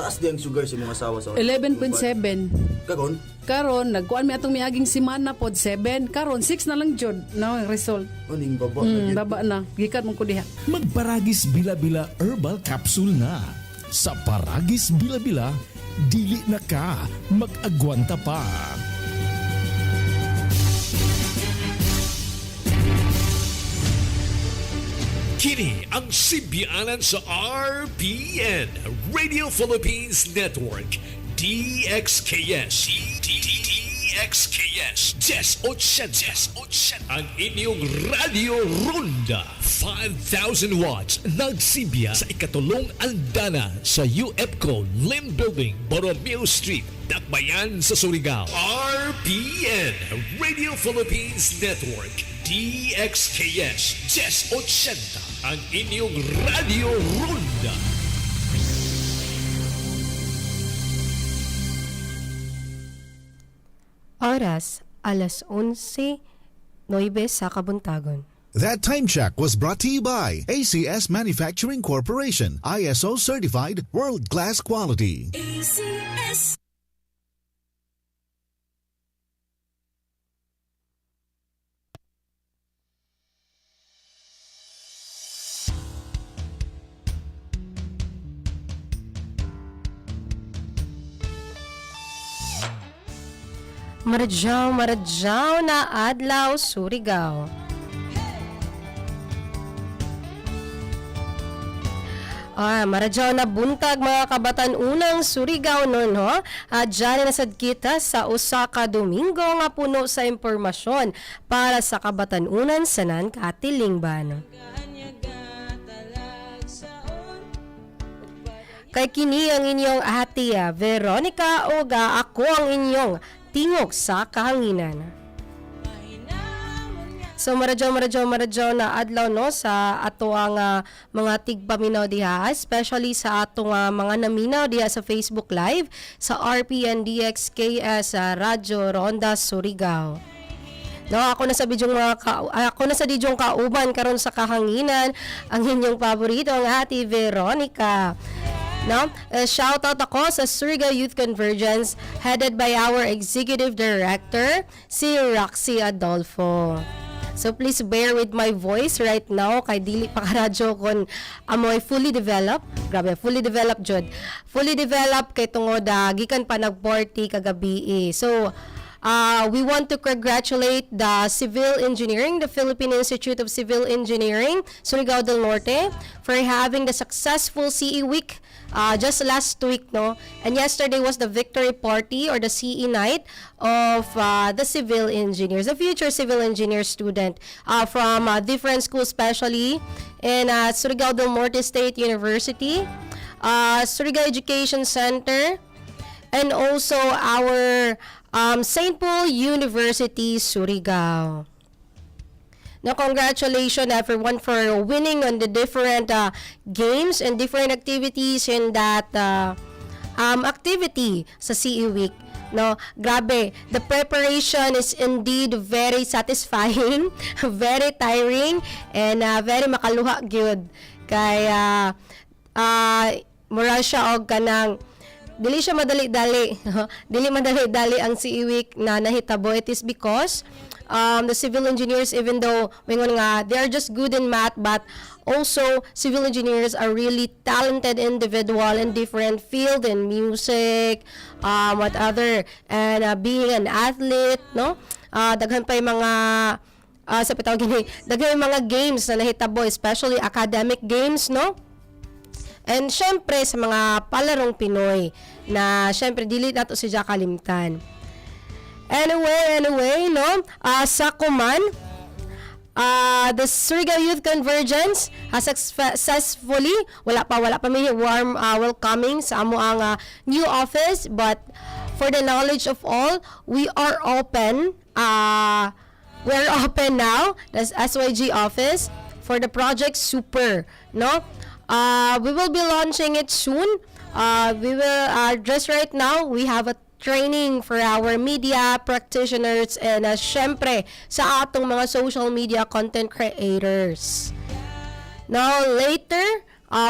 Taas di ang sugar sa mga asawa sa 11.7. Kagon? Karon nagkuan mi atong miaging semana pod 7. Karon 6 na lang jud no ang result. Aning baba na yun. Baba na. Gikat mo ko diha. Magparagis Bila-Bila Herbal Capsule na. Sa Paragis Bila-Bila, dili na ka mag-agwanta pa. Kini ang sibianan sa RPN, Radio Philippines Network, DXKS. DXKS. 1080. Ang inyong Radio Ronda. 5,000 watts. Nagsibya sa ikatulong andana sa UFCO Lim Building, Borromeo Street, Dakbayan sa Surigao. RPN, Radio Philippines Network, DXKS 1080, ang inyong Radio Ronda. Oras, alas 11:09 sa kabuntagon. That time check was brought to you by ACS Manufacturing Corporation, ISO certified world-class quality. ACS. Maradyaw na adlaw Surigao. Maradyaw na buntag mga kabatan-unang Surigao nun ho. Diyan na sad kita sa usa ka Domingo nga puno sa impormasyon para sa kabatan-unan sanan katilingban. Kay kini ang inyong ati Veronica o ako ang inyong tingog sa kahanginan. So maradyaw na adlaw no sa ato ang mga tigpaminaw diha, especially sa atong mga naminaw diha sa Facebook Live sa RPN DXKS Radyo Ronda Surigao. No, ako na sa bidyong kauban karon sa kahanginan ang inyong paborito ang ati Veronica. No? Shout out ako sa Surigao Youth Convergence headed by our Executive Director, si Roxy Adolfo. So please bear with my voice right now kay dili pa karadyo kon amoy fully developed. Grabe, fully developed jud. Fully developed kay tungod gikan pa nag-party kagabi. So we want to congratulate the Civil Engineering, the Philippine Institute of Civil Engineering, Surigao del Norte, for having the successful CE Week just last week, no? And yesterday was the victory party or the CE night of the civil engineers, the future civil engineer student from different schools, especially in Surigao del Norte State University, Surigao Education Center, and also our St. Paul University, Surigao. Now, congratulations everyone for winning on the different games and different activities in that activity sa CE Week. No, grabe, the preparation is indeed very satisfying, very tiring, and very makaluha gyud. Kaya mura siya og kanang dili siya madali-dali. Dili madali-dali ang CE Week na nahitabo. It is because the civil engineers, even though they are just good in math, but also civil engineers are really talented individual in different field, in music, what other, and being an athlete, no? Daghan pa yung mga sa pitawag gini, daghan yung mga games na nahitabo, especially academic games, no? And syempre sa mga palarong Pinoy na syempre dili nato siya kalimtan. Anyway, no? Sa Kuman, the Surigao Youth Convergence has successfully, wala pa may warm welcoming sa amo ang new office, but for the knowledge of all, we are open. We're open now, that's SYG office, for the project Super, no? We will be launching it soon. We will just right now we have a training for our media practitioners and syempre sa atong mga social media content creators. Now later,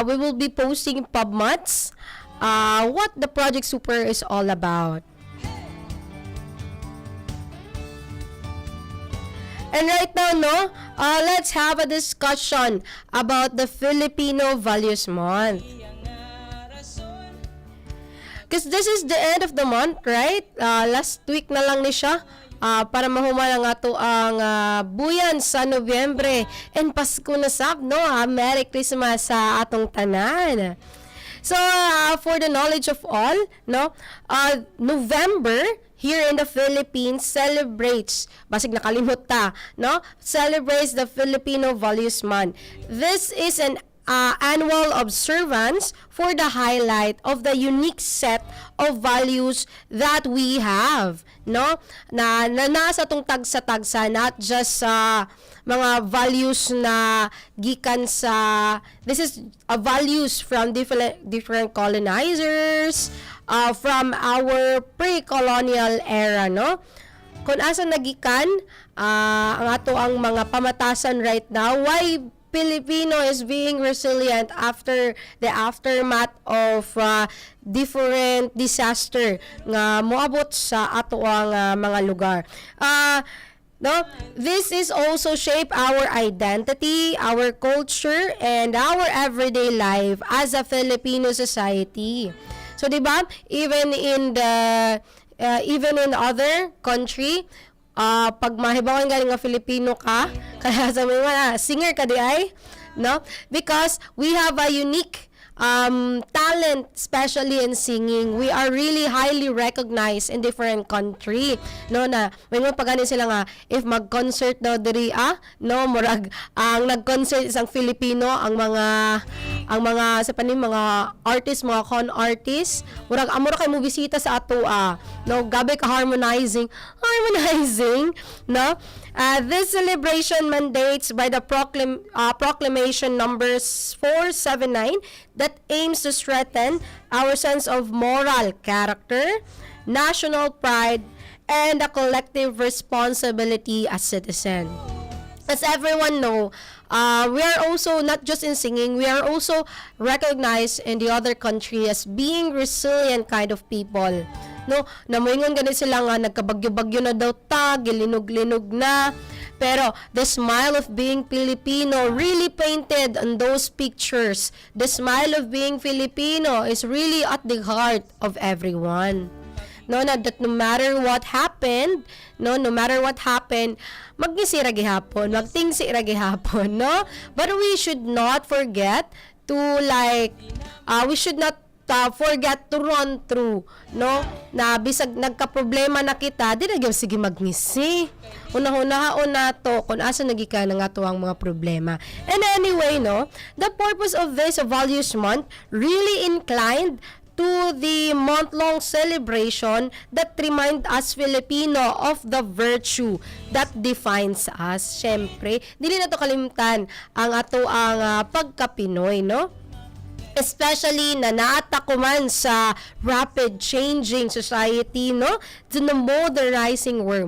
we will be posting PubMats what the Project Super is all about. And right now, let's have a discussion about the Filipino Values Month. Because this is the end of the month, right? Last week na lang ni siya para mahuman nga to ang buyan sa Nobyembre. And Pasko na sab, no? Merry Christmas sa atong tanan. So, for the knowledge of all, November here in the Philippines celebrates, basig nakalimot ta, celebrates the Filipino Values Month. This is an annual observance for the highlight of the unique set of values that we have, na nasa tong tagsa-tagsa, not just mga values na gikan sa, this is values from different colonizers, from our pre-colonial era, kung asa nagikan ang ato ang mga pamatasan right now, why Filipino is being resilient after the aftermath of different disaster nga moabot sa ato ang mga lugar. This is also shape our identity, our culture, and our everyday life as a Filipino society. So, diba, even in other country, pag mahibawan galing nga Filipino ka, kaya sa mga singer ka di ay, because we have a unique talent, especially in singing. We are really highly recognized in different country, na may mga pagani sila nga if mag-concert daw diri murag ang nag-concert isang Filipino, ang mga sa paning mga artist, mga con artist, murag amura kay mo bisita sa ato gabi ka harmonizing, this celebration mandates by the proclamation numbers 479 that aims to strengthen our sense of moral character, national pride, and a collective responsibility as citizen. As everyone know, we are also not just in singing, we are also recognized in the other country as being resilient kind of people. Namoingon ganit sila nga nagkabagyo-bagyo na daw ta, gilinog-linog na. Pero the smile of being Filipino really painted on those pictures. The smile of being Filipino is really at the heart of everyone. That no matter what happened, magngisi ra gihapon, magtingsi ra gihapon, But we should not forget to forget to run through, na bisag nagka-problema na kita, di na sige magngisi. Una-hunahaon na to kung asa nagika na nga to ang mga problema. And anyway, the purpose of this Values Month really inclined to the month-long celebration that remind us Filipino of the virtue that defines us. Syempre, dili na to kalimutan ang ato ang pagka-Pinoy, especially na naatakuman sa rapid changing society, to the modernizing world,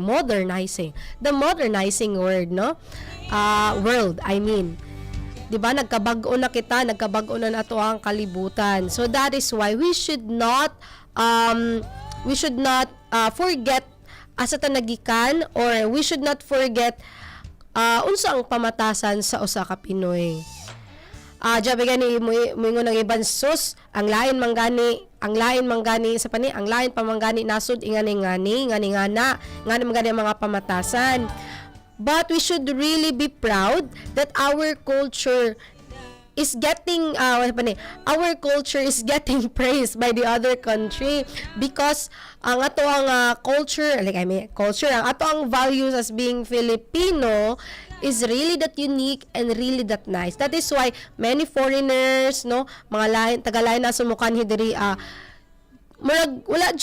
world, I mean. Diba, nagkabag-o na kita, nagkabag-o na ato ang kalibutan. So that is why we should not forget asa ta nagikan, or we should not forget unsa ang pamatasan sa usa ka Pinoy. Jabi gani moingon ng iban sus, ang lain manggani sa pani, ang lain pamanggani nasud ingani ngana manggani mga pamatasan. But we should really be proud that our culture is getting praised by the other country, because ang ato ang culture, ang ato ang values as being Filipino is really that unique and really that nice. That is why many foreigners, mga taga-lain na sumukan hidiri wala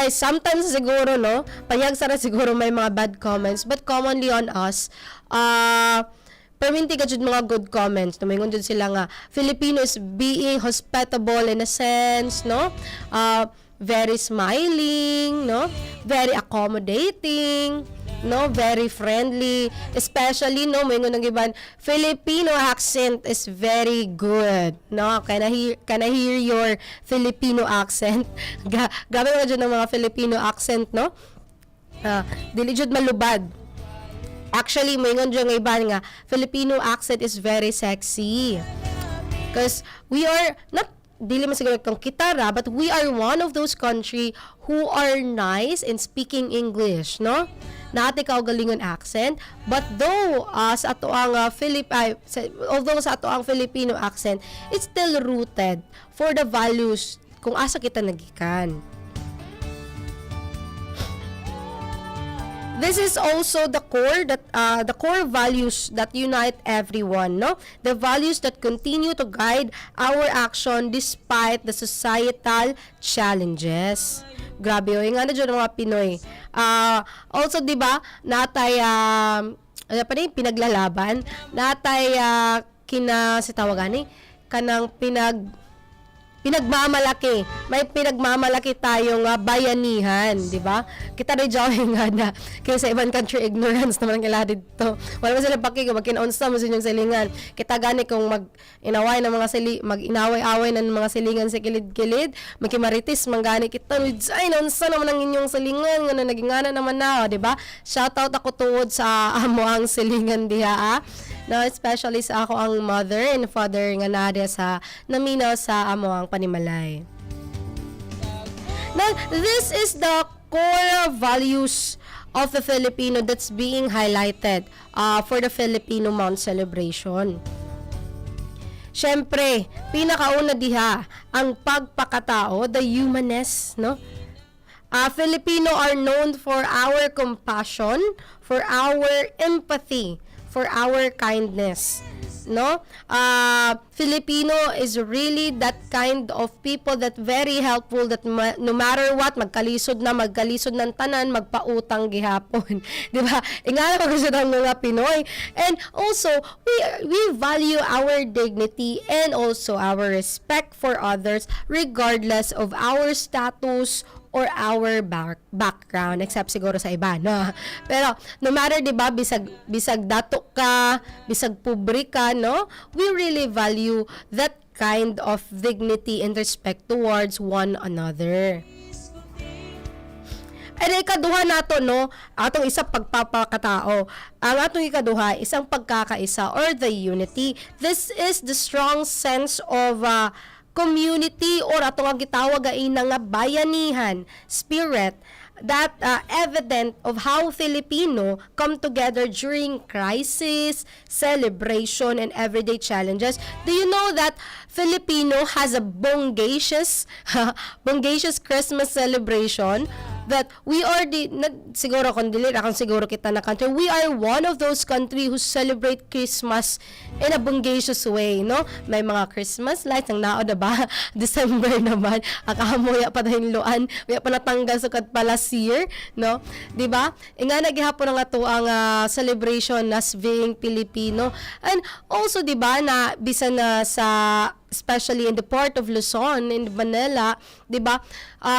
sometimes siguro payag sara siguro may mga bad comments, but commonly on us perminti ka jud mga good comments. Tumingon jud sila nga Filipino is being hospitable in a sense, very smiling, very accommodating. no, very friendly, especially no may nang iban Filipino accent is very good, no, can I hear your Filipino accent. Gabi mo dyan ng mga Filipino accent, no, dili jud malubad. Actually may ngon dyan ng iban nga Filipino accent is very sexy because we are not dili man siguro kang kitara, but we are one of those country who are nice in speaking English, no? Naati ka og galingon accent, but though sa ato ang although sa ato ang Filipino accent, it's still rooted for the values kung asa kita nagikan. This is also the core values that unite everyone, no? The values that continue to guide our action despite the societal challenges. Grabe, nga na dyan mga Pinoy. Also, di ba, natay, pinaglalaban, natay, sitawagan kanang pinagmamalaki. May pinagmamalaki tayong bayanihan, di ba? Kita rin dyan nga na kaya sa ibang country ignorance naman kila dito. Wala mo sila pakik, magkinaunsa mo sa inyong silingan. Kita gani kung mag-inaway ng mga mag-inaway-away ng mga silingan sa kilid-kilid, magkimaritis, manggani kita, ay, naunsa naman ang inyong silingan, nga na nagingana naman na, di ba? Shoutout ako tuod sa amo ang silingan diha, no, especially sa ako ang mother and father nga nadia sa naminaw sa amo ang panimalay. Now, this is the core values of the Filipino that's being highlighted for the Filipino Month celebration. Siyempre, pinakauna diha ang pagpakatao, the humanness, no? Filipino are known for our compassion, for our empathy, for our kindness, no? Filipino is really that kind of people that very helpful, that no matter what, magkalisod ng tanan, magpautang gihapon. Di ba? Ingala ko kasi ng mga Pinoy. And also, we value our dignity and also our respect for others regardless of our status or our background, except siguro sa iba, no? Pero, no matter, di ba, bisag dato ka, bisag pobre ka, no? We really value that kind of dignity and respect towards one another. And ikaduha nato, no, atong isa pagpapakatao. Ang atong ikaduha, isang pagkakaisa or the unity. This is the strong sense of community or atong ang gitawag ay nga bayanihan spirit that evident of how Filipino come together during crisis, celebration, and everyday challenges. Do you know that Filipino has a bongacious Christmas celebration? That we are siguro kung siguro kita na country, we are one of those country who celebrate Christmas in a bongacious way, no? May mga Christmas lights ang nao, diba? December naman, akamoya pa dahinluan, may pa natanggal sukad pa last year, no? Diba? Nga nagihapon nga to ang celebration as being Filipino. And also, diba, na bisan na sa especially in the port of Luzon, in Manila, di ba,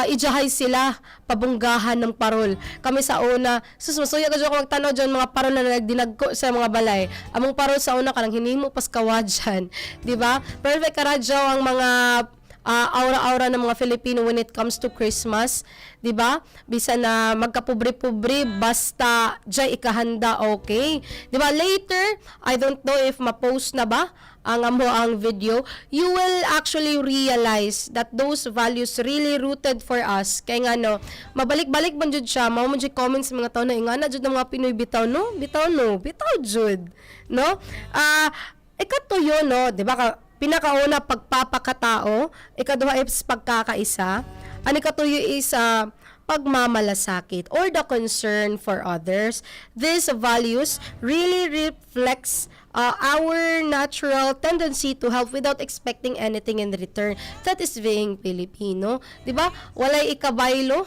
ijahay sila pabunggahan ng parol. Kami sa una, masuya ka dyan kung magtanaw dyan mga parol na nagdinagko sa mga balay. Among parol sa una, kanang hinimo pas kawadyan. Di ba? Perfect karadyaw ang mga aura-aura ng mga Filipino when it comes to Christmas. Di ba? Bisa na magkapobre-pobre, basta dyan ikahanda, okay? Di ba? Later, I don't know if ma-post na ba ang video, you will actually realize that those values really rooted for us. Kaya nga no, mabalik-balik man jud siya, mao man jud comments mga tao na ingana jud ng mga Pinoy bitaw jud, no? Ikatuyo, no, di ba, pinakauna pagpapakatao, ikaduha is pagkakaisa, ang ikatuyo is pagmamalasakit or the concern for others. These values really reflects our natural tendency to help without expecting anything in return. That is being Filipino. Diba? Walay ikabaylo.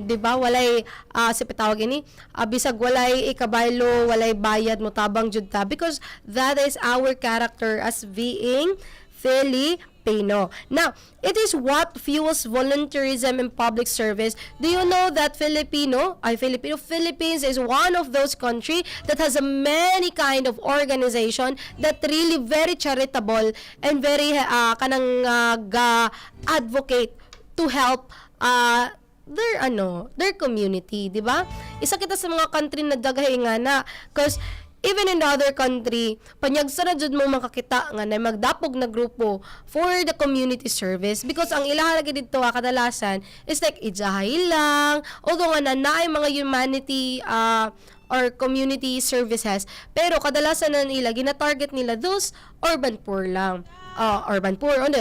Diba? Walay, sipitawag ini, bisag walay ikabaylo, walay bayad mo tabang jud ta. Because that is our character as being Filipino. Now, it is what fuels volunteerism in public service. Do you know that Philippines is one of those country that has a many kind of organization that really very charitable and very advocate to help their community, di ba? Isa kita sa mga country na daghay nga na, cause even in the other country, panyagsa na jud mo makakita nga na magdapog na grupo for the community service, because ang ilahalagi dito kadalasan is like ijahay lang, although nga naay mga humanity or community services, pero kadalasan na nila gina-target nila those urban poor lang. Urban poor lang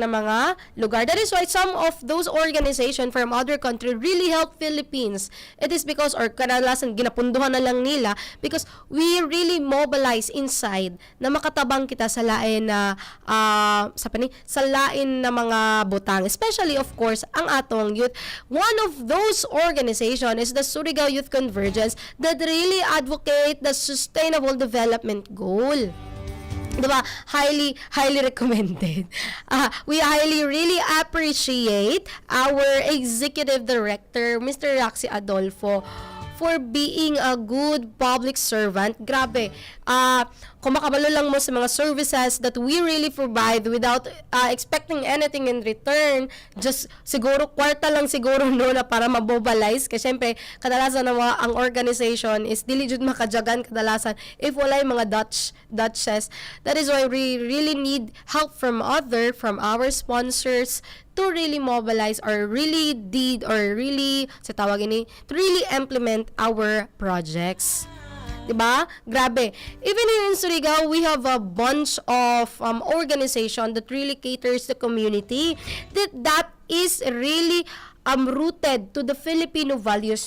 na mga lugar. That is why some of those organizations from other country really help Philippines. It is because, or kadalasan ginapunduhan na lang nila, because we really mobilize inside na makatabang kita sa lain na sa lain na mga butang, especially of course ang atong youth. One of those organization is the Surigao Youth Convergence that really advocate the sustainable development goal. Diba? Highly recommended. We highly really appreciate our executive director, Mr. Roxy Adolfo, for being a good public servant. Grabe. Kung makabalo lang mo sa mga services that we really provide without expecting anything in return, just siguro kwarta lang siguro na para mabobalize, kasi syempre kadalasan na ang organization is dili jud makajagan kadalasan if wala yung mga Dutches. That is why we really need help from our sponsors to really mobilize or really to really implement our projects. Diba? Grabe. Even here in Surigao, we have a bunch of organization that really caters the community that is really rooted to the Filipino values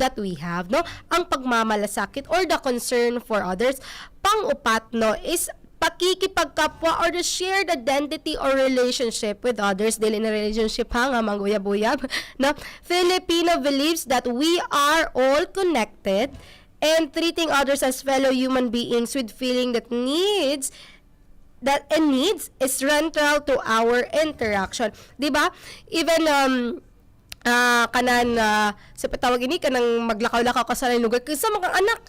that we have, no? Ang pagmamalasakit or the concern for others. Pang-upat, no, is pakikipagkapwa or the shared identity or relationship with others. Dili na relationship ha, nga mangguyab-uyab. No? Filipino believes that we are all connected and treating others as fellow human beings with feeling that needs is central to our interaction. Diba? Even sa patawag ini kanang maglakaw-lakaw ka sa lain lugar kasi mga anak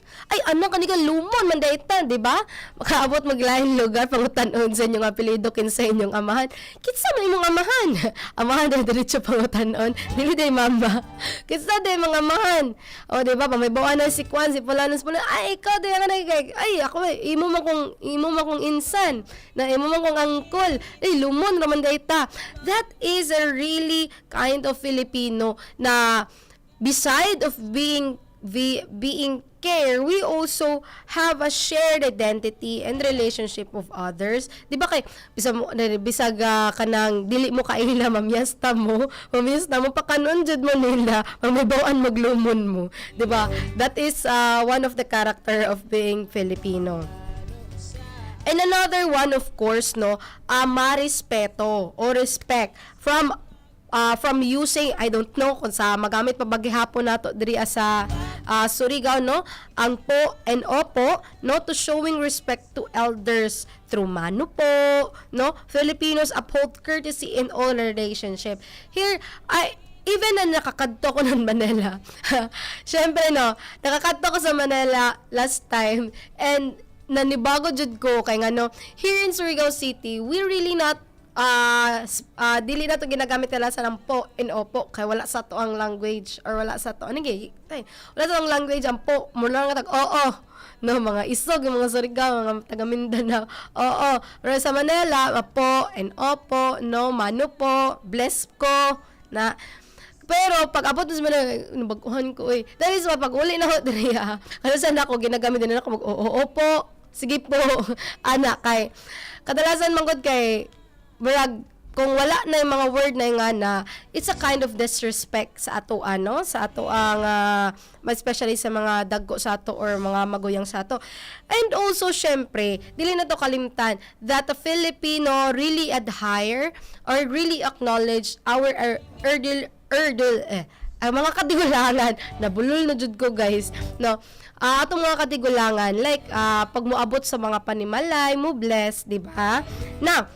kanika lumon man dayta, di ba? Makaabot maglain lugar pangutan-on sa inyong apelyido kinsa inyong amahan. Kinsa man imong amahan day diretso pangutan-on, dili day mama. Kinsa day mga amahan? O di ba, pamay-bawan na si Kwan, si Polanos po na, ay ikaw day nga ay ako imo man kong insan, na imo man kong angkol. Ay lumon raman dayta. That is a really kind of Filipino na beside of being care, we also have a shared identity and relationship of others. Di ba kay bisag kanang dili mo kaila mamyasta mo pakanon jud mo nila, mamibawaan maglumon mo. Di ba? That is one of the character of being Filipino. And another one, of course, no, marespeto or respect from using, I don't know kung sa magamit pa bagihapon nato diri sa Surigao, no, ang po and opo, no, to showing respect to elders through mano po, no. Filipinos uphold courtesy in all relationship. Here, even na nakakadto ko ng Manila. Syempre, no, nakakadto ko sa Manila last time and nanibago jud ko kay ngano, here in Surigao City, we really not dili na to ginagamit nila sa ng po and opo kay wala sa to ang language or wala sa to wala sa ang language ang po mo lang katag oo, no, mga isog yung mga Surigao, mga taga Mindanao, oo. Pero sa Manila, po and opo, no, mano po, bless ko na. Pero pag abot sa Manila, nabaguhan ko that is why pag uli na ho diri kasi saan ako ginagamit din ako mag opo, sige po anak, kay kadalasan manggod kay brag, kung wala na yung mga word na yung na, it's a kind of disrespect sa ato, sa ato ang, especially sa mga dagko sa ato or mga maguyang sa ato. And also, syempre, dili na to kalimtan that the Filipino really adhere or really acknowledge our ang mga katigulangan, nabulol na jud ko guys, no? Atong mga katigulangan, like, pag moabot sa mga panimalay, mo bless, di ba? Now,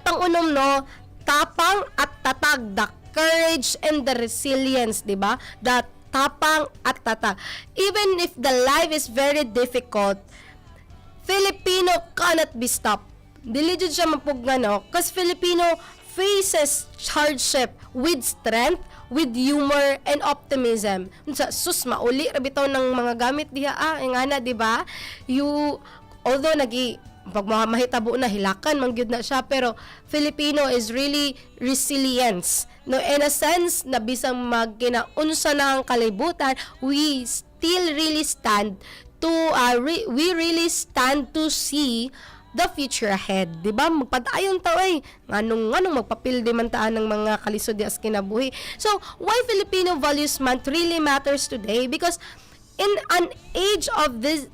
pang-unom, no, tapang at tatag, the courage and the resilience, di ba? The tapang at tatag. Even if the life is very difficult, Filipino cannot be stopped. Dili jud siya mapugna, no? Because Filipino faces hardship with strength, with humor and optimism. Sus, mauli rabitaw ng mga gamit diha, ingana, di ba? Although pag mahitabo na, hilakan, mangyud na siya, pero Filipino is really resilience. No, in a sense, na bisang magkinaunsa na ang kalibutan, we still really stand to, we really stand to see the future ahead. Diba? Magpadayon tao nganong magpapildi man taan ng mga kalisod as kinabuhi. So, why Filipino Values Month really matters today? Because in an age of this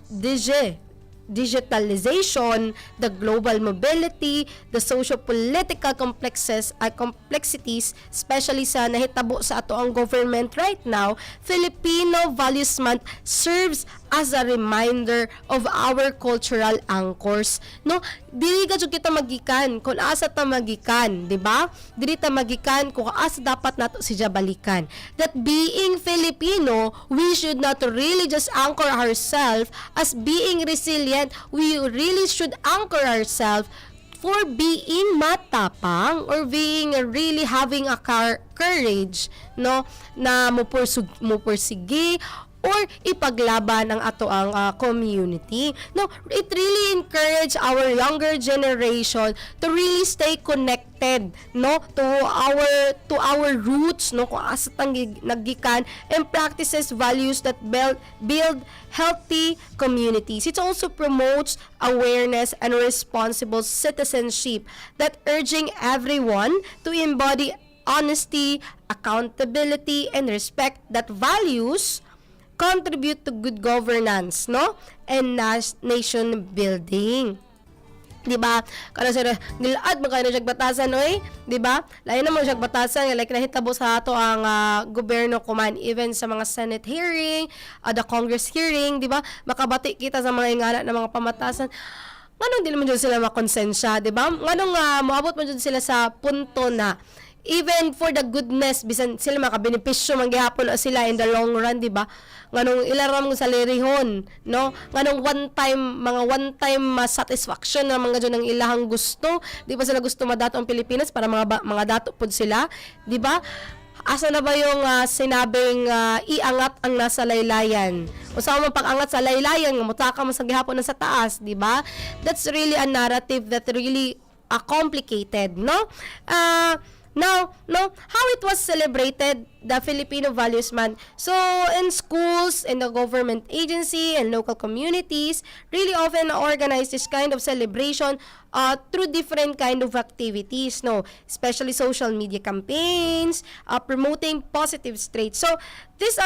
digitalization, the global mobility, the socio-political complexities, especially sa nahitabo sa ato ang government right now, Filipino Values Month serves as a reminder of our cultural anchors. No, dili ka jud kita magikan kung asa ta magikan, di ba? Dili ta magikan kung asa dapat nato siya balikan. That being Filipino, we should not really just anchor ourselves as being resilient. We really should anchor ourselves for being matapang or being really having a courage, no, na mupursige or ipaglaban ang ato ang community. No, it really encourage our younger generation to really stay connected, no, to our roots, no, kung asa tang naggikan, and practices values that build healthy communities. It also promotes awareness and responsible citizenship that urging everyone to embody honesty, accountability, and respect that values contribute to good governance, no? And nation building. Diba? Kada sila, nilaad mo kayo na batasan, oy? Diba? Lain na mo siya batasan, like nahitabo sa ato ang gobyerno kuman, even sa mga Senate hearing, the Congress hearing, diba? Makabati kita sa mga ingana ng mga pamatasan. Nganong di naman dyan sila makonsensya, diba? Nganong maabot mo dyan sila sa punto na even for the goodness, bisan sila makabenepisyo manggihapon sila in the long run, di ba? Nganong ilaram sa lirihon, no? Nganong one time satisfaction na mga dyan ang ilahang gusto. Di ba sila gusto madato ang Pilipinas para mga dato pod sila, di ba? Asa na ba yung sinabing iangat ang nasa laylayan? O sa mga pag-angat sa laylayan, mutaka mo sa gihapon na sa taas, di ba? That's really a narrative that really complicated, no? Now, how it was celebrated, the Filipino Values Month. So, in schools, in the government agency, and local communities, really often organize this kind of celebration through different kind of activities, no? Especially social media campaigns, promoting positive traits. So, this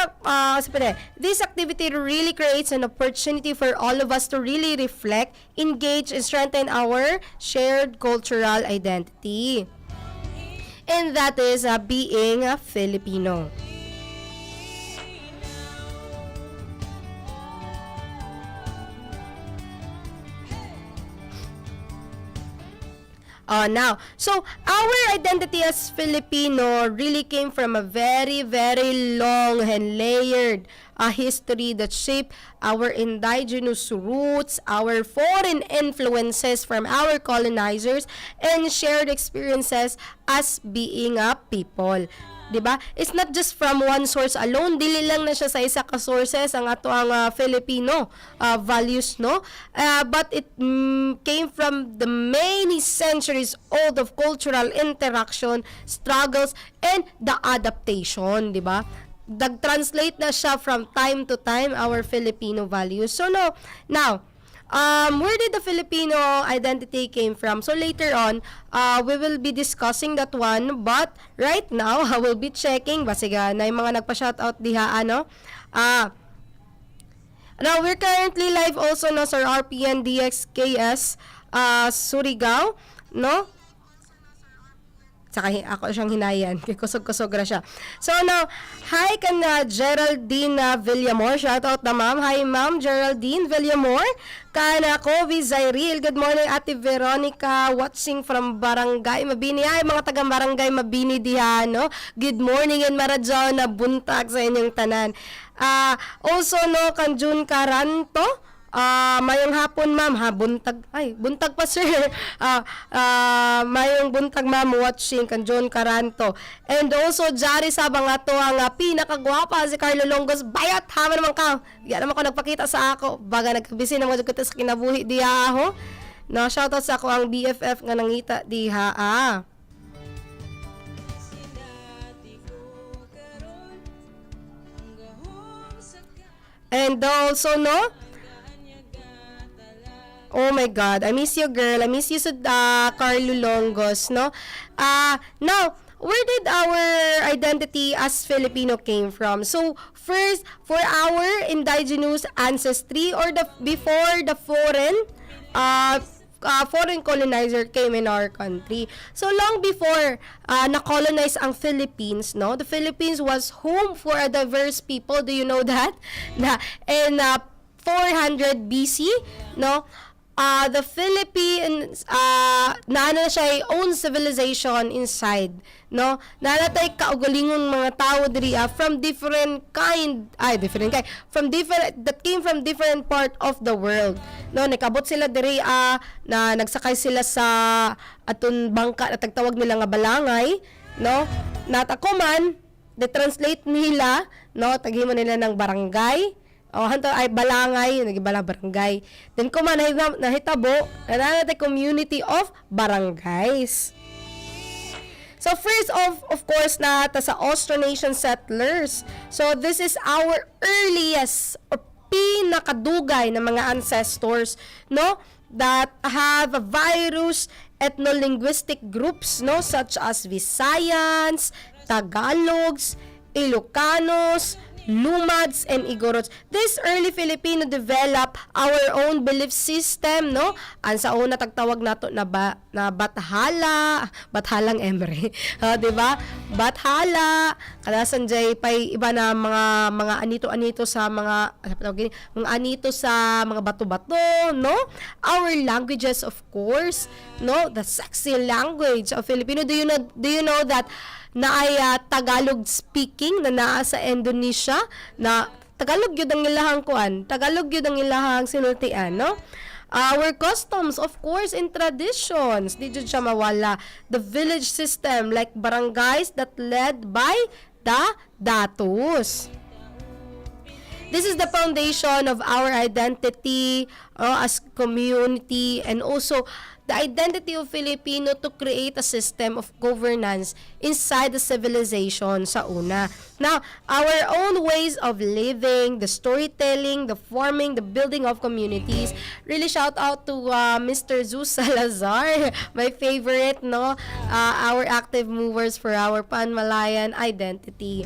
activity really creates an opportunity for all of us to really reflect, engage, and strengthen our shared cultural identity. And that is being a Filipino. Now, so our identity as Filipino really came from a very, very long and layered history that shaped our indigenous roots, our foreign influences from our colonizers, and shared experiences as being a people. Diba? It's not just from one source alone. Dili lang na siya sa isa ka sources ang ato ang Filipino values, no? But it came from the many centuries old of cultural interaction, struggles, and the adaptation, diba? Translate na siya from time to time our Filipino values. So now, where did the Filipino identity came from? So later on, we will be discussing that one. But right now, I will be checking. Basiga na yung mga nagpa-shoutout diha, ano? Now, we're currently live also no, sa RPN DXKS Surigao, no? Saka ako siyang hinayan. Kay kusog-kusog ra siya. So now, hi kana Geraldine Villamor. Shout out na ma'am. Hi ma'am Geraldine Villamor. Kana Kobe Zairil. Good morning Ate Veronica. Watching from Barangay Mabini. Ay mga taga Barangay Mabini diha, no? Good morning and maradyo na buntag sa inyong tanan. Also no, kan June Caranto. Mayong hapon ma'am ha, buntag pa sir. Mayong buntag ma'am watching kan John Caranto. And also jari sa mga to ang pinakagwapa si Carlo Longos. Bayat ha naman ka. Yan naman ko nagpakita sa ako. Baga nagkabisi na mo sa kinabuhi diha ho. No, shoutout sa ako ang BFF nga nangita diha And also no, oh my God, I miss you girl. I miss you sa Carlo Longos, no? Now, where did our identity as Filipino came from? So, first, for our indigenous ancestry or before the foreign colonizer came in our country. So, long before na-colonize ang Philippines, no? The Philippines was home for a diverse people. Do you know that? In 400 BC, no? The Philippines naana siya own civilization inside, no? Nanatay kaugalingon mga tao diri from different that came from different part of the world, no? Nakabot sila diri na nagsakay sila sa aton bangka na tagtawag nila nga balangay, no? Natakuman de-translate nila, no? Taghimo nila ng barangay. Hanto ay balangay, nagibala barangay. Then kuman nahitabo, nananatay community of barangays. So first of course na sa Austronesian settlers. So this is our earliest or pinakadugay na mga ancestors, no, that have a various ethno-linguistic groups, no, such as Visayans, Tagalogs, Ilocanos, Lumads, and Igorots. This early Filipino develop our own belief system, no? Ang sa una tagtawag nato na Bathalang Emre. Diba? Bathala, kadasan jay pay iba na mga anito-anito sa mga anito sa mga bato-bato, no? Our languages, of course, no? The sexy language of Filipino. Do you know that na ay Tagalog speaking na naa sa Indonesia, na Tagalog yun ang ilahang kuan, Tagalog yun ang ilahang sinultian, no? Our customs, of course, and traditions, di dyan siya mawala. The village system, like barangays that led by the datus. This is the foundation of our identity as community, and also the identity of Filipino to create a system of governance inside the civilization sa una. Now, our own ways of living, the storytelling, the forming, the building of communities. Really shout out to Mr. Zeus Salazar, my favorite, no? Our active movers for our Panmalayan identity.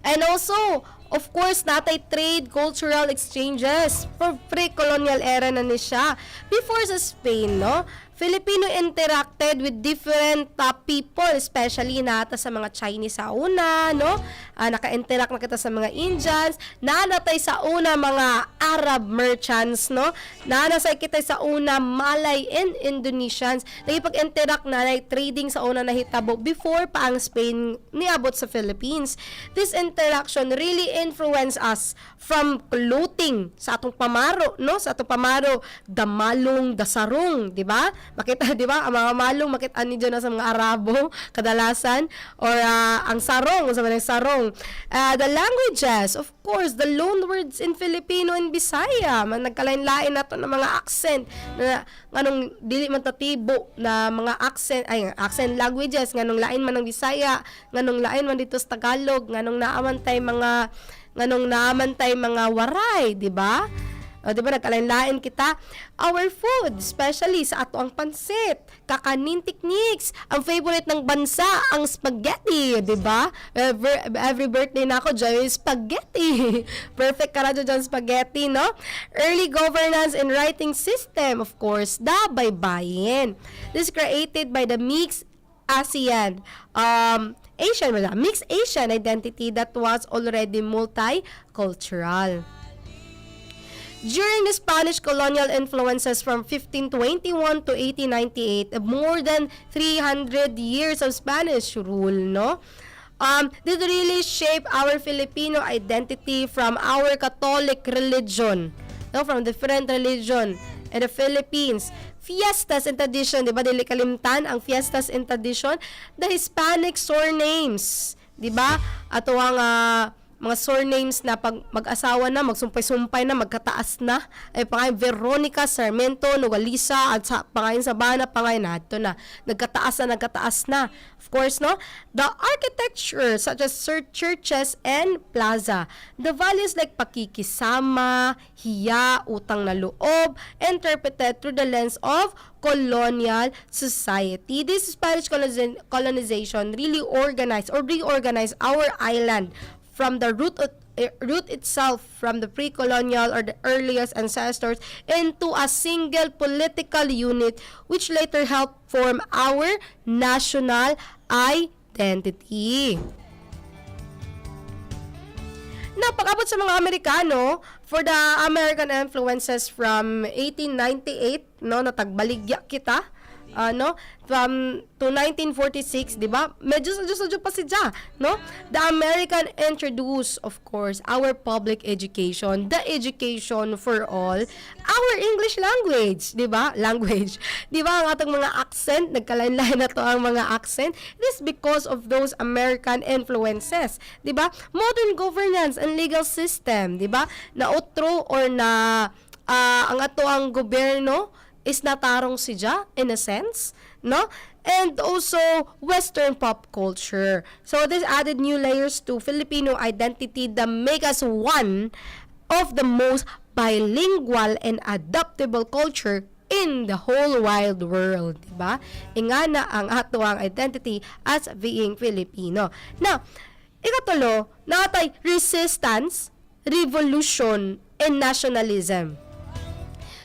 And also, of course, natay trade, cultural exchanges for pre-colonial era na ni siya. Before sa Spain, no? Filipino interacted with different people, especially nata sa mga Chinese sa una, no? Naka-interact na kita sa mga Indians, nanatay sa una mga Arab merchants, no? Nanasay kita sa una Malay and Indonesians. Nagipag-interact na trading sa una nahitabo before pa ang Spain niabot sa Philippines. This interaction really influenced us from clothing sa atong pamaro, no? Sa atong pamaro, damalong, dasarong, di ba? Makita, di ba? Ang mga malong, makita ni dyan sa mga Arabo, kadalasan, or ang sarong, sa mga sarong. The languages, of course, the loan words in Filipino and Bisaya, nagkalain-lain nato ng mga accent, na nganong dili man tatibo na mga accent languages, nganong lain man ng Bisaya, nganong lain man dito sa Tagalog, nganong naamantay mga waray, di ba? Di ba, nagkalain-lain kita. Our food, especially sa ato ang pansit, kakanin techniques, ang favorite ng bansa, ang spaghetti, di ba? Every birthday na ako, joy spaghetti. Perfect ka na dyan spaghetti, no? Early governance and writing system, of course, the baybayin. This created by the mix ASEAN, mixed Asian identity that was already multicultural. During the Spanish colonial influences from 1521 to 1898, more than 300 years of Spanish rule, no? Did really shape our Filipino identity from our Catholic religion, no? From different religion in the Philippines. Fiestas and tradition, di ba? Dili kalimtan ang fiestas and tradition. The Hispanic surnames, di ba? Ato ang mga surnames na pag mag-asawa na, magsumpay-sumpay na, magkataas na. Ay pangayon Veronica, Sarmiento, Nogaliza, at pangayon Sabana, pangayon nato na. Nagkataas na. Of course, no? The architecture such as churches and plaza. The values like pakikisama, hiya, utang na loob, interpreted through the lens of colonial society. This Spanish colonization really organized or reorganized our island from the root itself, from the pre-colonial or the earliest ancestors, into a single political unit which later helped form our national identity. Napag-abot sa mga Amerikano, for the American influences from 1898, no, natagbaligya kita, from to 1946, di ba? Medyo pa siya, no? The American introduced, of course, our public education, the education for all, our English language, di ba? Language. Di ba, ang atong mga accent, nagkalain-lain na to ang mga accent. It is because of those American influences, di ba? Modern governance and legal system, di ba? Na utro or na ang ato ang gobyerno is natarong siya, in a sense, no? And also, Western pop culture. So, this added new layers to Filipino identity that make us one of the most bilingual and adaptable culture in the whole wide world, diba? Ingana ang ato ang identity as being Filipino. Now, ikatulo, natay resistance, revolution, and nationalism.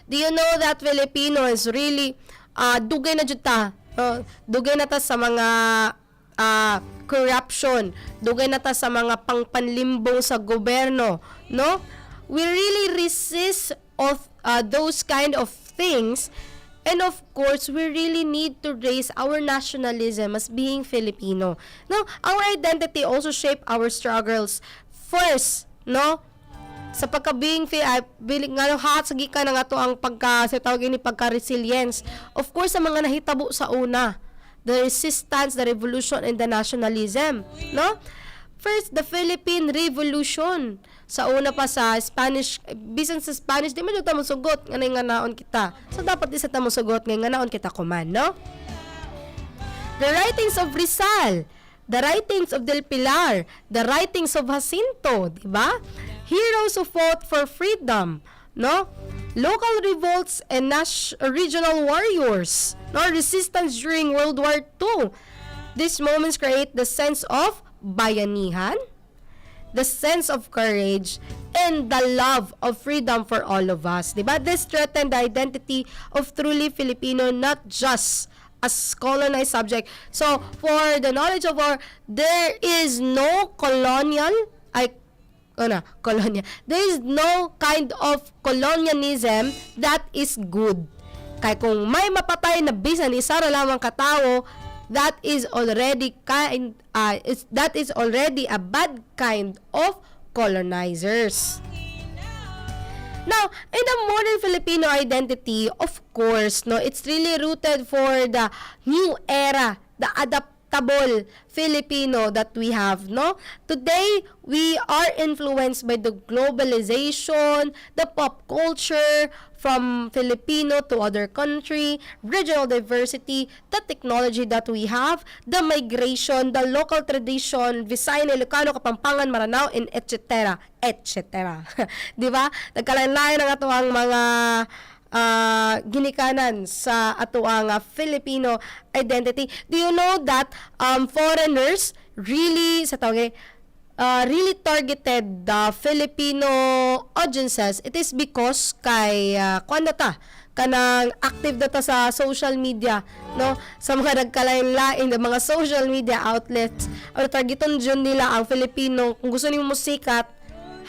Do you know that Filipino is really dugay na jud ta, dugay na ta sa mga corruption, dugay na ta sa mga pangpanlimbong sa gobyerno, no? We really resist of those kind of things, and of course we really need to raise our nationalism as being Filipino. No, our identity also shape our struggles. First, no, sa pagka-being sa gikan ng ato ang pagka-resilience. Of course, sa mga nahitabo sa una, the resistance, the revolution, and the nationalism, no? First, the Philippine Revolution. Sa una pa sa Spanish, bisan sa Spanish, di man yung tamang sugot, nga naon kita. So, dapat di sa tamang sugot, nga naon kita kuman, no? The writings of Rizal, the writings of Del Pilar, the writings of Jacinto, di ba? Heroes who fought for freedom, no? Local revolts and regional warriors, no? Resistance during World War II. These moments create the sense of bayanihan, the sense of courage, and the love of freedom for all of us, diba? This strengthened the identity of truly Filipino, not just as colonized subject. So, for the knowledge of our, there is no there is no kind of colonialism that is good. Kaya kung may mapatay na bisan isa ra lamang katao, that is already a bad kind of colonizers. Now, in the modern Filipino identity, of course, no, it's really rooted for the new era, the adaptable Filipino that we have, no? Today, we are influenced by the globalization, the pop culture, from Filipino to other country, regional diversity, the technology that we have, the migration, the local tradition, Visayas, Ilocano, Kapampangan, Maranao, and etc. etc. Di ba? Nagkalain-lain ang ato ang mga ginikanan sa ato ang Filipino identity. Do you know that foreigners really really targeted the Filipino audiences? It is because kay kanang active data sa social media, no? Sa mga nagkalain-lain ng mga social media outlets o targeton dyan nila ang Filipino. Kung gusto niyo musikat,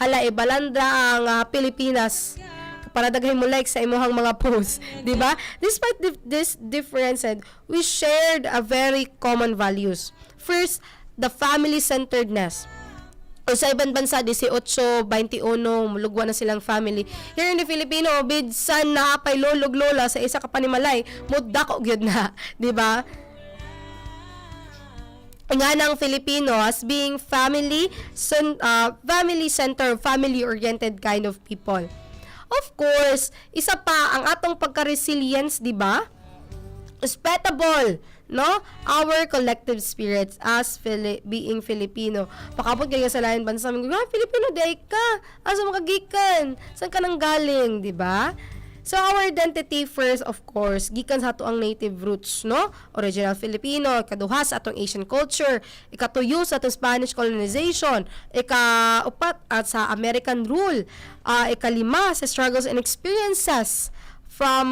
hala ibalandra ang Pilipinas para daghay mo like sa imuhang mga posts, di ba? Despite this differences, we shared a very common values. First, the family-centeredness. O sa ibang bansa, 18, 21, mulugwa na silang family. Here in the Filipino, bidsan na apay lolog-lola sa isa ka panimalay, mudako gyud na, di ba? Nga ng Filipino as being family-centered, family-oriented kind of people. Of course, isa pa ang atong pagka-resilience, di ba? Respectable, no? Our collective spirits as being Filipino. Pakabot kayo sa lain bansa, Filipino, di ay ka. Asa makagikan? Saan ka nang galing, di ba? So, our identity first, of course, gikan sa ato ang native roots, no? Original Filipino, ikaduha sa atong Asian culture, ikatuyo sa atong Spanish colonization, ikaupat at sa American rule, ikalima sa struggles and experiences from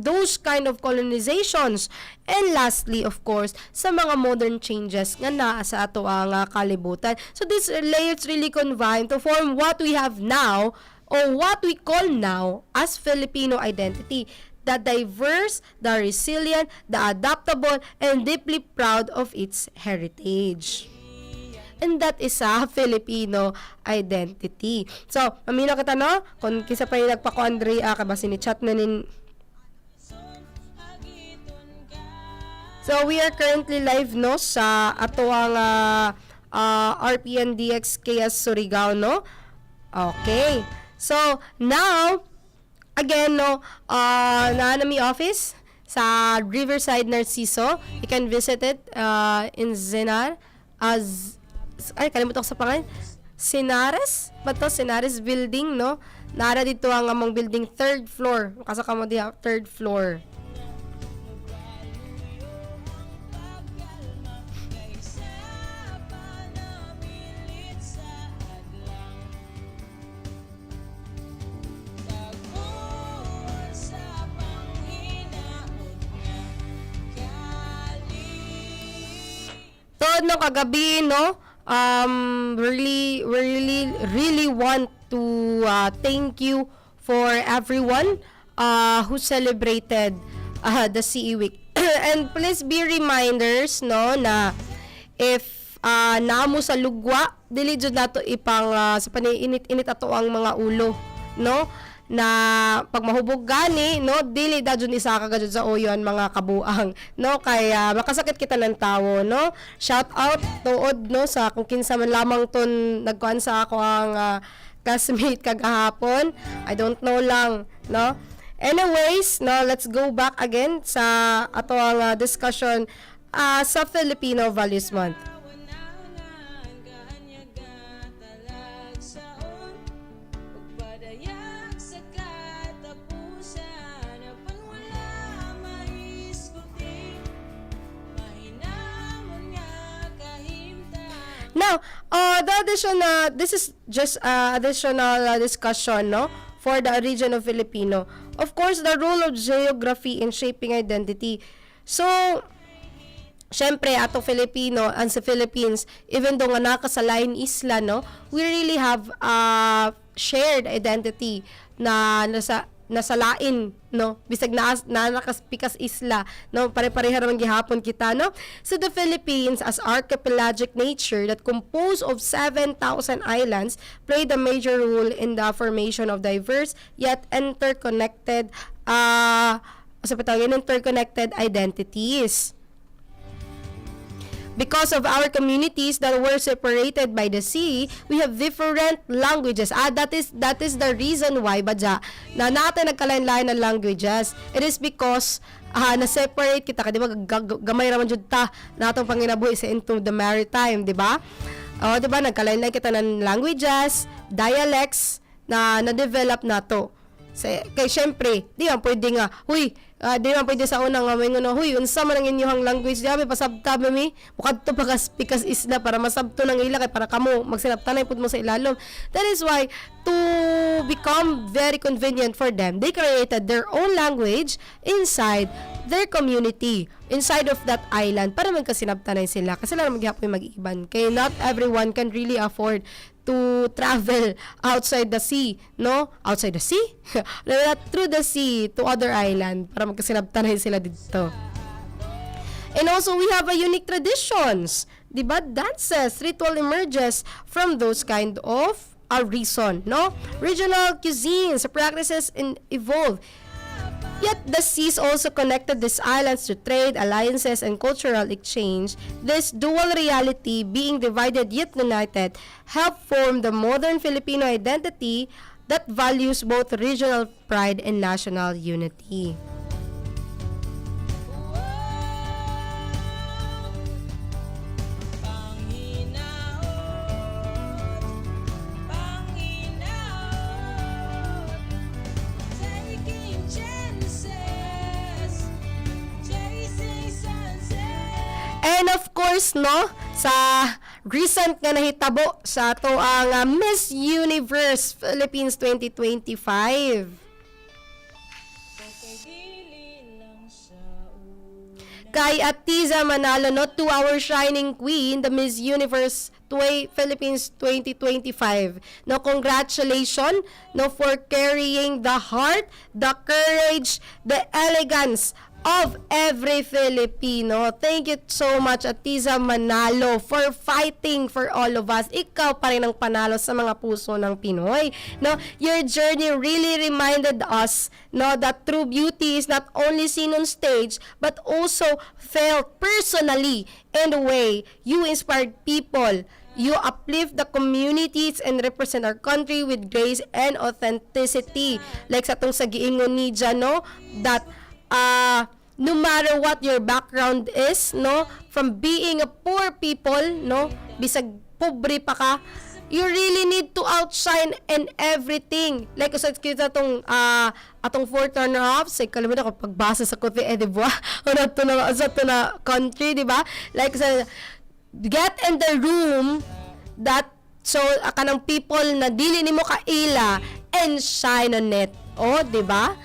those kind of colonizations. And lastly, of course, sa mga modern changes nga naa sa ato ang kalibutan. So, these layers really combine to form what we have now, or what we call now as Filipino identity, the diverse, the resilient, the adaptable, and deeply proud of its heritage. And that is a Filipino identity. So, mamino kita no? Kung kisa pa yung nagpako Andrea, kabasi ni chat na nin. So, we are currently live no sa ato ang RPN DXKS Surigao, no? Okay. So, now, again, no, naanami office sa Riverside, Narciso. You can visit it in Zenar. Kalimutan ko sa pangalan. Sinares? Ba't to? Sinares building, no? Nara dito ang among building, 3rd floor. Kasaka mo diha, 3rd floor. No, kagabi, no, really want to thank you for everyone who celebrated the CE Week. And please be reminders, no, na if namo sa lugwa, dili jud nato ipang sa paniinit-init ato ang mga ulo, no, na pag mahubog gani, no, dili da jud isa ka jud sa oyon mga kabuang, no, kaya makasakit kita ng tawo, no. Shout out tuod, no, sa kung kinsa man lamang ton nagkuan sa ako ang classmate kagahapon. I don't know lang, no. Anyways, no, let's go back again sa ato ang discussion sa Filipino Values Month. Now, this is just additional discussion, no, for the region of Filipino. Of course, the role of geography in shaping identity. So, syempre, ato Filipino, and sa Philippines, even though nga nakasalain isla, no, we really have shared identity na nasa lain, no, bisag na nakaspikas isla, no, pare-pareha naman gihapon kita, no. So the Philippines as archipelagic nature that composed of 7,000 islands played a major role in the formation of diverse yet interconnected identities. Because of our communities that were separated by the sea, we have different languages. That is the reason why badya na natin nagkalain-lain ng languages. It is because na-separate kita, di ba, gamay raman jud ta natong panginabuhi sa into the maritime, di ba? Di ba, nagkalain-lain kita ng languages, dialects na na-develop nato. Kay syempre, di ba pwede nga, huy, Di man pwede sa unang nga may nga, huy, unsa man ang inyong language, di pasabtab mi, mukad to pikas isla para masabto ng ila, kay para kamo, magsinaptanay pud mo sa ilalom. That is why, to become very convenient for them, they created their own language inside their community, inside of that island, para magkasinaptanay sila. Kasi lang maghihapoy mag-iban. Kaya not everyone can really afford to travel outside the sea, no? Outside the sea? Through the sea to other island para magkasinabtanay sila dito. And also, we have a unique traditions. Diba? Dances, ritual emerges from those kind of a reason, no? Regional cuisines, practices, and evolve. Yet the seas also connected these islands to trade, alliances, and cultural exchange. This dual reality, being divided yet united, helped form the modern Filipino identity that values both regional pride and national unity. And of course, no, sa recent nga nahitabo sa ato ang Miss Universe Philippines 2025. Kay Atiza Manalo, no, to our shining queen, the Miss Universe Philippines 2025. No, congratulations, no, for carrying the heart, the courage, the elegance of every Filipino. Thank you so much, Atiza Manalo, for fighting for all of us. Ikaw pa rin ang panalo sa mga puso ng Pinoy. No, your journey really reminded us, no, that true beauty is not only seen on stage but also felt personally. In the way you inspired people, you uplift the communities and represent our country with grace and authenticity. Like sa tong sa giingon ni Jan, no, that no matter what your background is, no, from being a poor people, no, bisag pobre pa ka, you really need to outshine in everything. Like usad kita tong atong fourth runner-up, say kalimutan ko pagbasa sa Cote d'Ivoire, ano to na country, di ba? Like sa get in the room that so kanang people na dili nimo kaila and shine on it. Oh, di ba?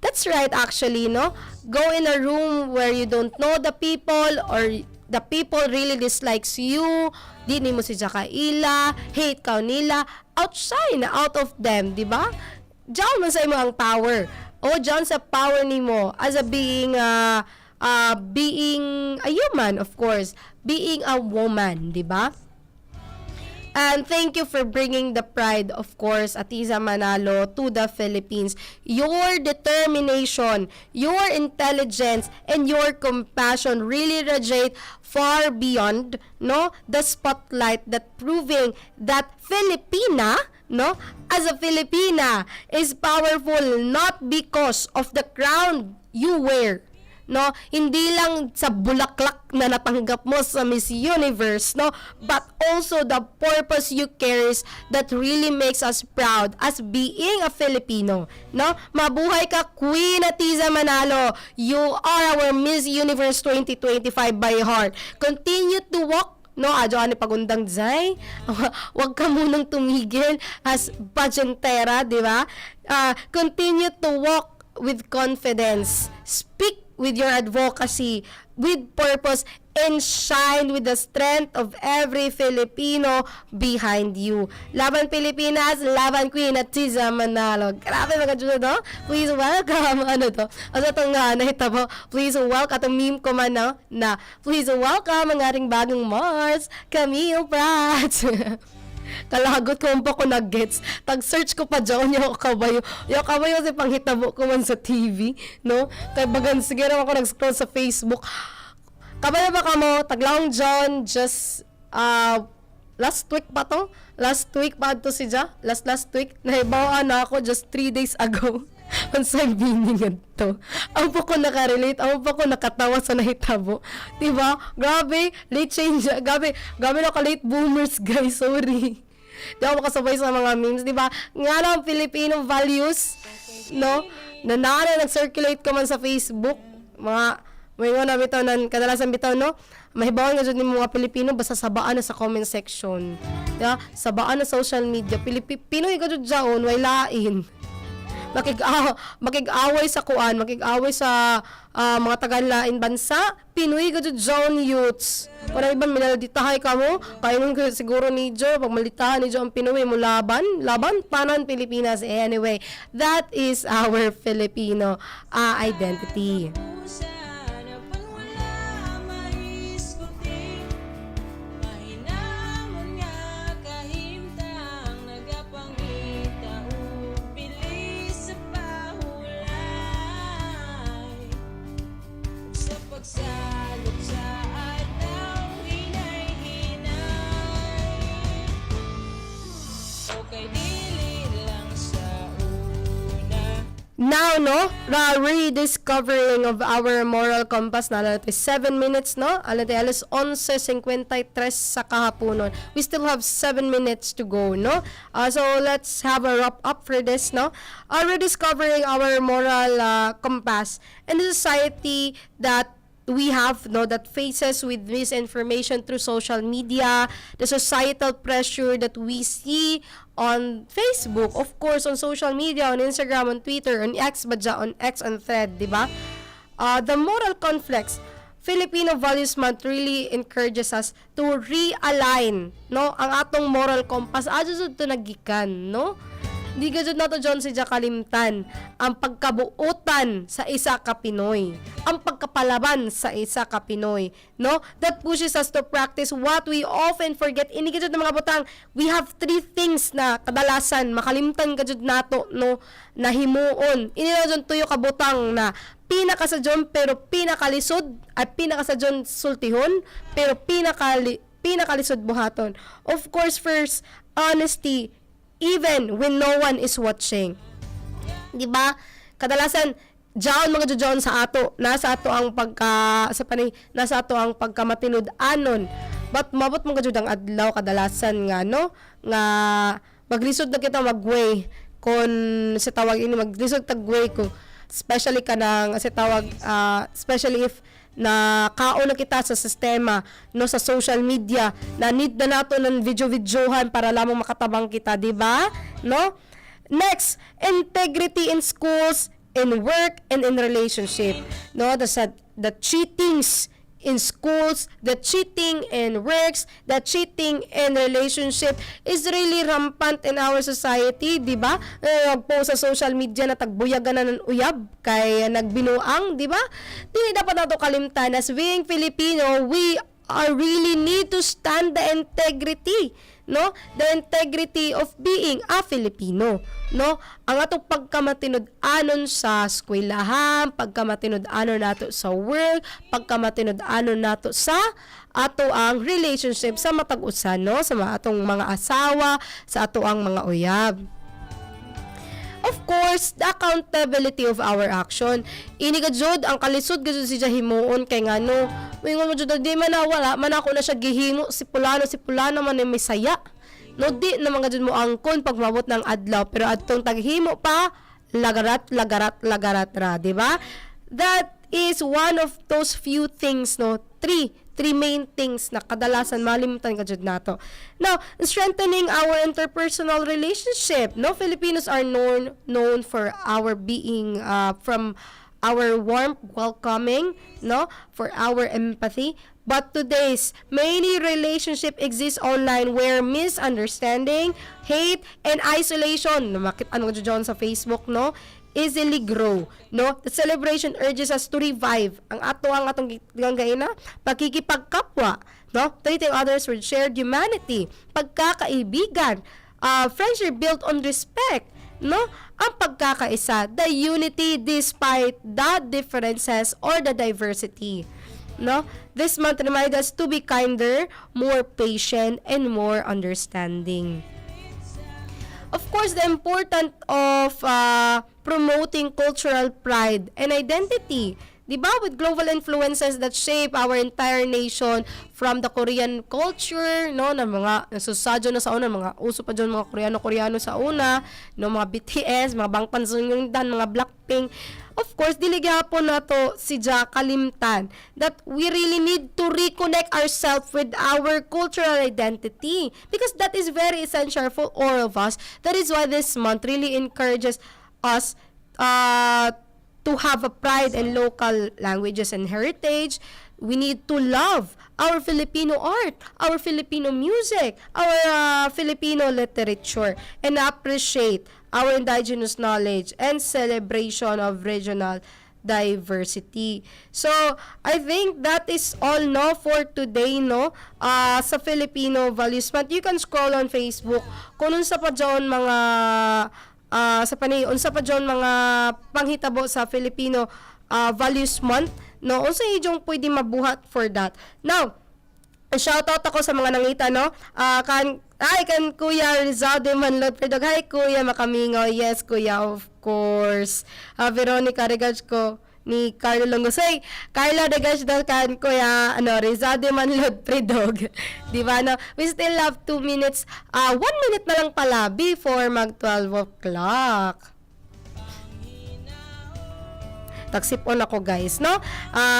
That's right, actually, no? Go in a room where you don't know the people or the people really dislikes you, di ni mo siya kaila, hate ka nila, outshine out of them, di ba? Diyan man sa imo ang power. O diyan sa power nimo as a being a human, of course, being a woman, di ba? And thank you for bringing the pride, of course, Atiza Manalo, to the Philippines. Your determination, your intelligence, and your compassion really radiate far beyond, no, the spotlight, that proving that Filipina, no, as a Filipina, is powerful not because of the crown you wear, no, hindi lang sa bulaklak na natanggap mo sa Miss Universe, no, but also the purpose you carries that really makes us proud as being a Filipino, no. Mabuhay ka, Queen Atiza Manalo. You are our Miss Universe 2025 by heart. Continue to walk, no, adyo ani pagundang Zay. Wag ka munang tumigil as pageantera, di ba? Continue to walk with confidence. Speak with your advocacy, with purpose, and shine with the strength of every Filipino behind you. Laban Pilipinas, laban Queen Atiza Manalo. Grabe mga Diyos, no? Please welcome, ano to? Asa itong nahitabo, please welcome, atong meme ko man, no? Na, please welcome ang ating bagong Mars, Camille Prats. Kalagot ko pa ko nag-gets. Tag-search ko pa dyan yung kabayo. Yung kabayo si panghitabo ko man sa TV, no? Kaya bagan, sige naman ako nag-scroll sa Facebook. Kabayo ba ka mo? Taglaong John, just, last week pa to? Last week pa to si Ja? Last week? Nahibawa na ako just 3 days ago. Ang sabihin to. Ang po ko nakarelate, ang po ko nakatawa sa nahitabo. Diba? Grabe, late change. Grabe na ka-late boomers, guys. Sorry. Di ako makasabay sa mga memes, diba? Nga lang, Filipino values, no? na nag-circulate ka man sa Facebook, mga may na bitaw nan kadalasan bitaw no, mahibawan nga jud ni mga Pilipino basta sabaan na sa comment section. Ya, sabaan na social media. Pinoy ka jud jaon way lain. Makig-away sa kuan, makig-away sa mga taga-lain bansa, Pinoy ka jud jaon youths. Para iban minalitahay ka mo, kayon ko siguro ni Jo, pag malitahan ni Jo ang Pinoy mo laban panon Pilipinas. Anyway, that is our Filipino identity. Now, no, the rediscovering of our moral compass na alam 7 minutes, no? Alam 11:53 sa kahaponon. We still have 7 minutes to go, no? So, let's have a wrap up for this, no? Rediscovering our moral compass in the society that we have, no, that faces with misinformation through social media, the societal pressure that we see on Facebook, of course, on social media, on Instagram, on Twitter, on X, on Thread, di ba? The moral conflicts, Filipino Values Month really encourages us to realign, no, ang atong moral compass. Adyo to nagikan, no? Di ka dyan nato John si Jakalimtan ang pagkabuutan sa isa ka Pinoy, ang pagkapalaban sa isa ka Pinoy, no? That pushes us to practice what we often forget. Ini ka dyan mga butang, we have 3 things na kadalasan makalimtan ka dyan nato, no, nahimuon. Ini na dyan tuyo ka butang na pinaka sa dyan pero pinakalisod ay pinaka sa dyan sultihon pero pinakalisod buhaton. Of course, first, honesty, even when no one is watching. Di ba? Kadalasan jaon mga jaon sa ato, nasa ato ang nasa ato ang pagkamatinud-anon. But mabot mga jud ang adlaw kadalasan nga no, nga maglisod na kita magway kon sa tawag ini maglisod tagway ko. Especially kanang sa tawag especially if na kaon na kita sa sistema, no, sa social media na need na nato ng video-videohan para lamang makatabang kita, di ba? No? Next, integrity in schools, in work, and in relationship. No, the cheatings in schools, the cheating in works, the cheating in relationship is really rampant in our society, di ba? Nagpost sa social media na tagbuyagan na ng uyab kay nagbinuang, di ba? Di dapat nato kalimtan as being Filipino, we really need to stand the integrity, no? The integrity of being a Filipino, no? Ang atong pagkamatinud-anon sa eskwelahan, pagkamatinud-anon nato sa work, pagkamatinud-anon nato sa ato ang relationship sa matag-usan, no? Sa atong mga asawa, sa ato ang mga uyab. Of course, the accountability of our action. Ini ka jud ang kalisod gud si himuon kay ngano. Mingon mo jud di man wala man ako na siya gihimo si pulano man ni Misaya. No di na mga jud mo angkon pag mabot ng adlaw pero adtong taghimo pa lagarat ra, di ba? That is one of those few things, no. Three main things na kadalasan malimutan ka jud nato. Now, strengthening our interpersonal relationship. No, Filipinos are known for our being from our warmth, welcoming, no, for our empathy. But today's many relationship exist online where misunderstanding, hate, and isolation, makita ano dyan sa Facebook, no, easily grow, no? The celebration urges us to revive ang atong ganggaina, pagkikipagkapwa, no? Treating others with shared humanity, pagkakaibigan, friendship built on respect, no? Ang pagkakaisa, the unity despite the differences or the diversity, no? This month reminds us to be kinder, more patient, and more understanding. Of course, the importance of promoting cultural pride and identity. di ba, with global influences that shape our entire nation, from the Korean culture, no, na mga nasusadyo na sa una, mga uso pa dyan mga Koreano sa una, no, mga BTS, mga Bangtan Sonyeondan, mga Blackpink. Of course, dili gyapon na to si Ja kalimtan that we really need to reconnect ourselves with our cultural identity, because that is very essential for all of us. That is why this month really encourages us to have a pride in local languages and heritage. We need to love our Filipino art, our Filipino music, our Filipino literature, and appreciate our indigenous knowledge and celebration of regional diversity. So, I think that is all, no, for today, no, sa Filipino Values Month. You can scroll on Facebook kung unsa pa dyan mga sa panay, unsa pa dyan mga panghitabo sa Filipino Values Month, no, unsa yung pwede mabuhat for that. Now, shoutout ako sa mga nangita, no, kan Kuya Rizal de Manlot Predog. Hi Kuya Makamingo. Yes Kuya, of course. Veronica, regards ko ni Carlo Longosay. Carlo, regards daw kan Kuya Rizal de Manlot Predog. Diba, no? We still have 2 minutes. 1 minute na lang pala before mag 12 o'clock. Taksipon ako guys, no?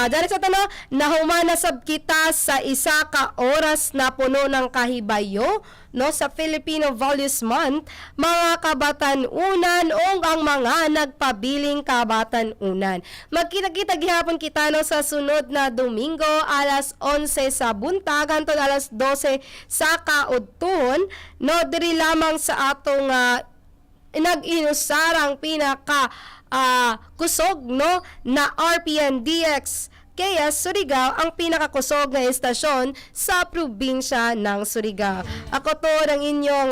Dahil sa tanong, nahumana sab kita sa isa ka oras na puno ng kahibayo, no, sa Filipino Values Month, mga kabatan-unan o ang mga nagpabiling kabatan-unan. Magkita-kita gihapon kita, no, sa sunod na Domingo, alas 11 sa buntag, hangtod alas 12 sa kaudton, no, diri lamang sa atong nag-inusarang pinaka kusog, no, na RPN DXKS Surigao, ang pinakakusog na estasyon sa probinsya ng Surigao. Ako to ng inyong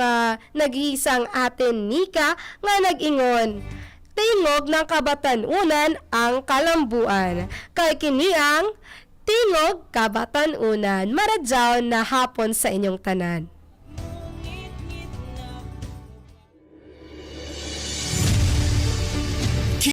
nag-iisang atin Nika nga nag-ingon, tingog ng kabatan-unan ang kalambuan. Kay kini ang tingog kabatan-unan. Maradyaw na hapon sa inyong tanan.